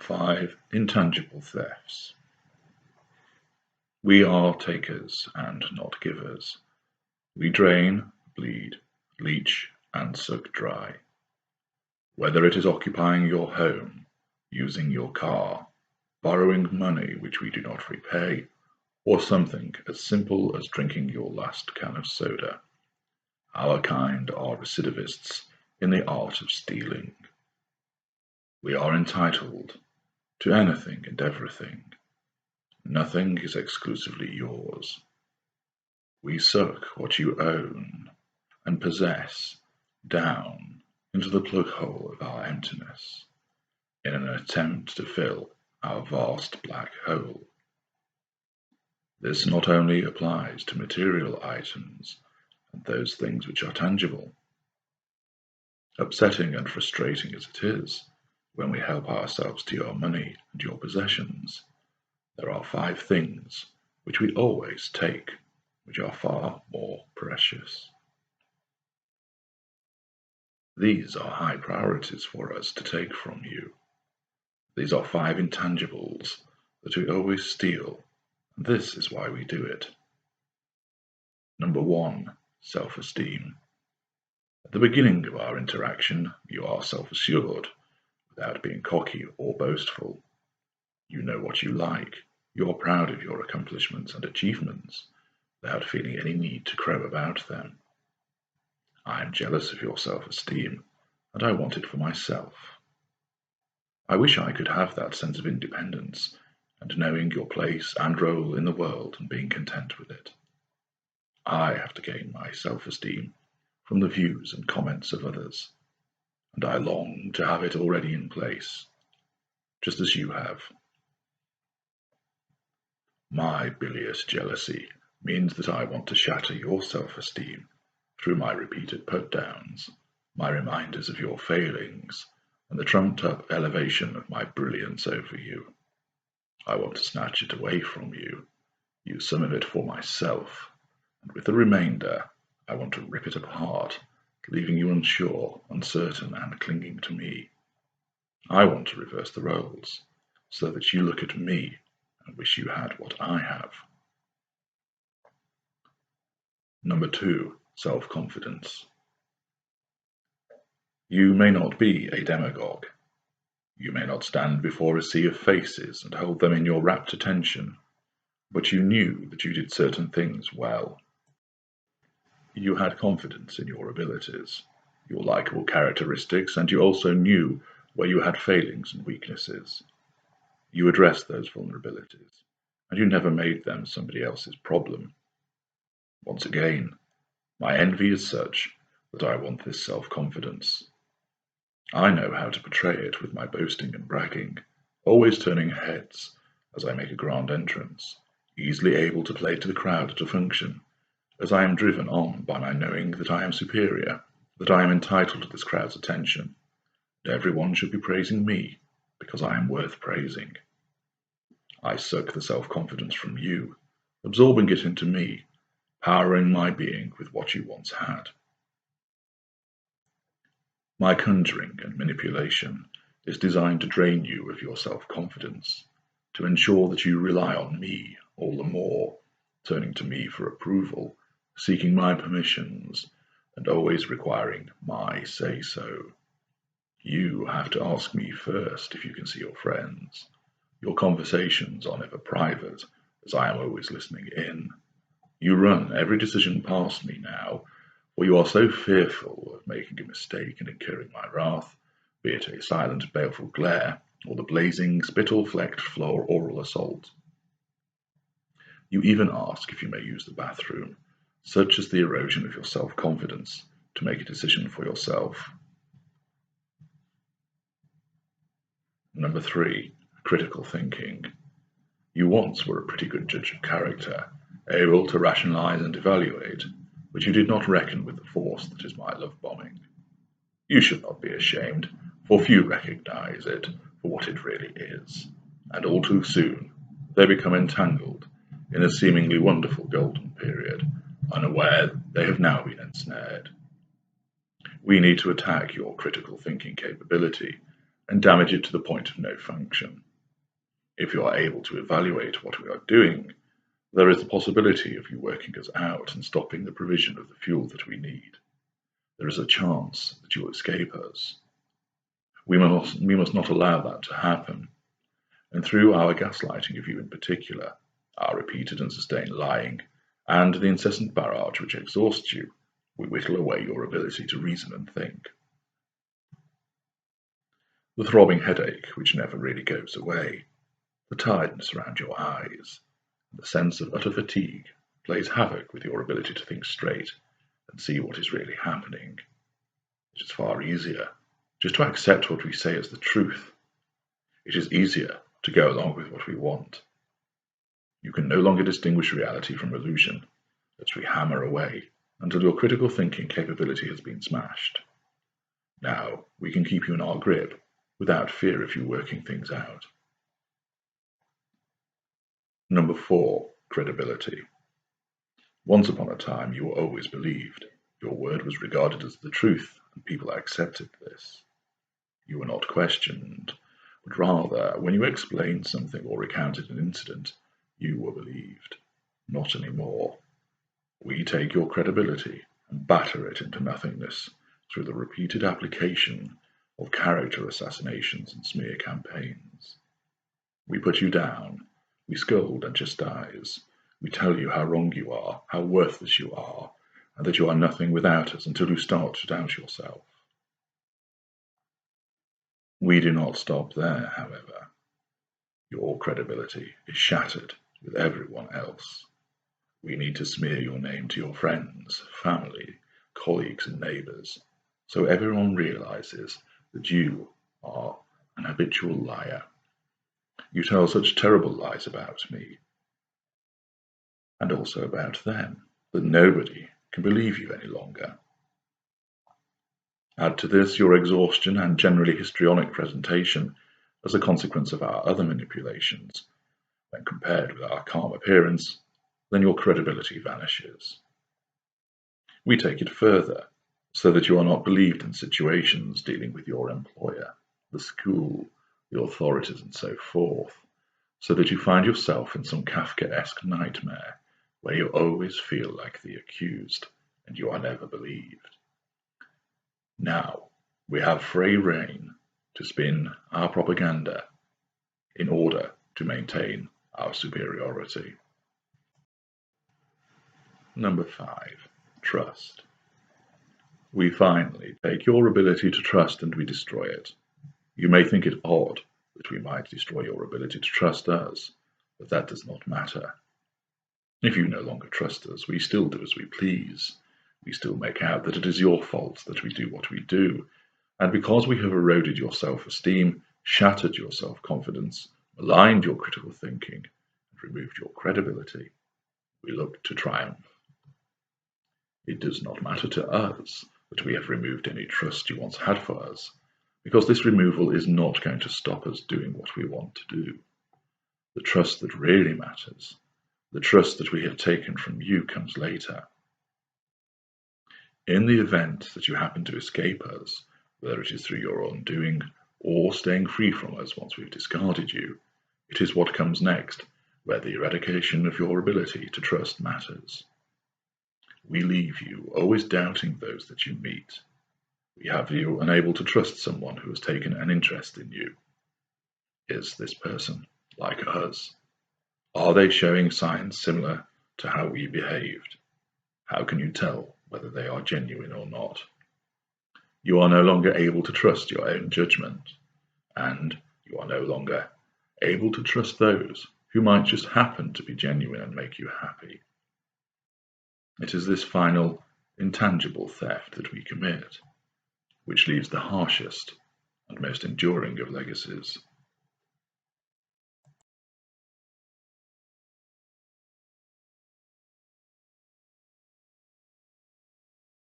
5 Intangible Thefts. We are takers and not givers. We drain, bleed, leech, and suck dry. Whether it is occupying your home, using your car, borrowing money which we do not repay, or something as simple as drinking your last can of soda, our kind are recidivists in the art of stealing. We are entitled to anything and everything. Nothing is exclusively yours. We suck what you own and possess down into the plug hole of our emptiness in an attempt to fill our vast black hole. This not only applies to material items and those things which are tangible. Upsetting and frustrating as it is, when we help ourselves to your money and your possessions, there are 5 things which we always take, which are far more precious. These are high priorities for us to take from you. These are 5 intangibles that we always steal, and this is why we do it. Number 1, self-esteem. At the beginning of our interaction, you are self-assured, without being cocky or boastful. You know what you like. You're proud of your accomplishments and achievements, without feeling any need to crow about them. I am jealous of your self-esteem, and I want it for myself. I wish I could have that sense of independence, and knowing your place and role in the world and being content with it. I have to gain my self-esteem from the views and comments of others, and I long to have it already in place, just as you have. My bilious jealousy means that I want to shatter your self-esteem through my repeated put-downs, my reminders of your failings, and the trumped-up elevation of my brilliance over you. I want to snatch it away from you, use some of it for myself, and with the remainder, I want to rip it apart, leaving you unsure, uncertain, and clinging to me. I want to reverse the roles, so that you look at me and wish you had what I have. Number 2, self-confidence. You may not be a demagogue. You may not stand before a sea of faces and hold them in your rapt attention, but you knew that you did certain things well. You had confidence in your abilities, your likable characteristics, and you also knew where you had failings and weaknesses. You addressed those vulnerabilities, and you never made them somebody else's problem. Once again, my envy is such that I want this self-confidence. I know how to portray it with my boasting and bragging, always turning heads as I make a grand entrance, easily able to play to the crowd at a function, as I am driven on by my knowing that I am superior, that I am entitled to this crowd's attention, and everyone should be praising me, because I am worth praising. I suck the self-confidence from you, absorbing it into me, powering my being with what you once had. My conjuring and manipulation is designed to drain you of your self-confidence, to ensure that you rely on me all the more, turning to me for approval, seeking my permissions, and always requiring my say-so. You have to ask me first if you can see your friends. Your conversations are never private, as I am always listening in. You run every decision past me now, for you are so fearful of making a mistake and incurring my wrath, be it a silent, baleful glare, or the blazing, spittle-flecked floor oral assault. You even ask if you may use the bathroom, such is the erosion of your self-confidence, to make a decision for yourself. Number 3, critical thinking. You once were a pretty good judge of character, able to rationalize and evaluate, but you did not reckon with the force that is my love bombing. You should not be ashamed, for few recognize it for what it really is, and all too soon they become entangled in a seemingly wonderful golden period, unaware they have now been ensnared. We need to attack your critical thinking capability and damage it to the point of no function. If you are able to evaluate what we are doing, there is the possibility of you working us out and stopping the provision of the fuel that we need. There is a chance that you will escape us. We must not allow that to happen, and through our gaslighting of you in particular, our repeated and sustained lying, and the incessant barrage which exhausts you, we whittle away your ability to reason and think. The throbbing headache which never really goes away, the tiredness around your eyes, and the sense of utter fatigue plays havoc with your ability to think straight and see what is really happening. It is far easier just to accept what we say as the truth. It is easier to go along with what we want. You can no longer distinguish reality from illusion as we hammer away until your critical thinking capability has been smashed. Now we can keep you in our grip without fear of you working things out. Number 4, credibility. Once upon a time you were always believed. Your word was regarded as the truth, and people accepted this. You were not questioned, but rather, when you explained something or recounted an incident, you were believed. Not anymore. We take your credibility and batter it into nothingness through the repeated application of character assassinations and smear campaigns. We put you down, we scold and chastise, we tell you how wrong you are, how worthless you are, and that you are nothing without us until you start to doubt yourself. We do not stop there, however. Your credibility is shattered with everyone else. We need to smear your name to your friends, family, colleagues, and neighbors, so everyone realizes that you are an habitual liar. You tell such terrible lies about me, and also about them, that nobody can believe you any longer. Add to this your exhaustion and generally histrionic presentation as a consequence of our other manipulations. When compared with our calm appearance, then your credibility vanishes. We take it further, so that you are not believed in situations dealing with your employer, the school, the authorities, and so forth, so that you find yourself in some Kafkaesque nightmare where you always feel like the accused and you are never believed. Now, we have free rein to spin our propaganda in order to maintain our superiority. Number 5, trust. We finally take your ability to trust and we destroy it. You may think it odd that we might destroy your ability to trust us, but that does not matter. If you no longer trust us, we still do as we please. We still make out that it is your fault that we do what we do, and because we have eroded your self-esteem, shattered your self-confidence, maligned your critical thinking, and removed your credibility, we look to triumph. It does not matter to us that we have removed any trust you once had for us, because this removal is not going to stop us doing what we want to do. The trust that really matters, the trust that we have taken from you, comes later. In the event that you happen to escape us, whether it is through your own doing or staying free from us once we've discarded you, it is what comes next where the eradication of your ability to trust matters. We leave you always doubting those that you meet. We have you unable to trust someone who has taken an interest in you. Is this person like us? Are they showing signs similar to how we behaved? How can you tell whether they are genuine or not? You are no longer able to trust your own judgment, and you are no longer able to trust those who might just happen to be genuine and make you happy. It is this final intangible theft that we commit, which leaves the harshest and most enduring of legacies.